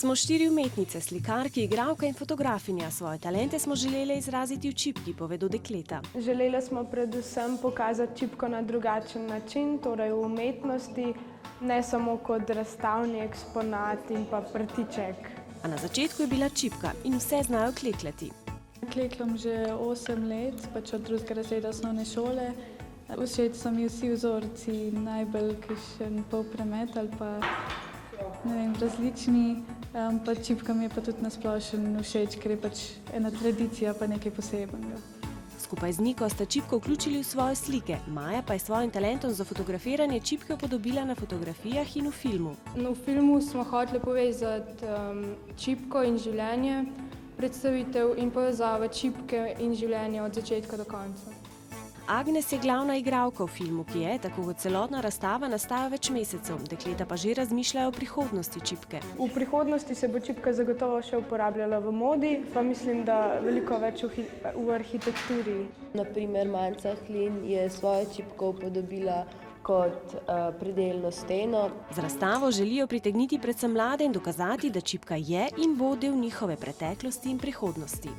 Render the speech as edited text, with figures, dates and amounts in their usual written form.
Smo 4 umetnice, slikarki, igralka in fotografinja. Svoje talente smo želeli izraziti v čipki, povedo dekleta. Želeli smo predvsem pokazati čipko na drugačen način, torej v umetnosti, ne samo kot razstavni eksponat in pa prtiček. A na začetku je bila čipka in vse znajo klekljati. Klekljam že 8 let, pač od 2. razreda osnovne šole. Všeč so mi vsi vzorci, najbolj kakšen polpremet ali pa različni. Pa čipka mi je pa tudi nasplošno všeč, ker je pač ena tradicija pa nekaj posebnega. Skupaj z Niko sta čipko vključili v svoje slike. Maja pa je s svojim talentom za fotografiranje čipke upodobila na fotografijah in v filmu. V filmu smo hoteli povezati čipko in življenje, predstavitev in povezavo čipke in življenja od začetka do konca. Agnes je glavna igralka v filmu, ki je, tako kot celotna razstava, nastaja več mesecev. Dekleta pa že razmišljajo o prihodnosti čipke. V prihodnosti se bo čipka zagotovo še uporabljala v modi, pa mislim, da veliko več v arhitekturi. Naprimer, Manca Hlin je svojo čipko upodobila kot predelno steno. Z razstavo želijo pritegniti predvsem mlade in dokazati, da čipka je in bo del njihove preteklosti in prihodnosti.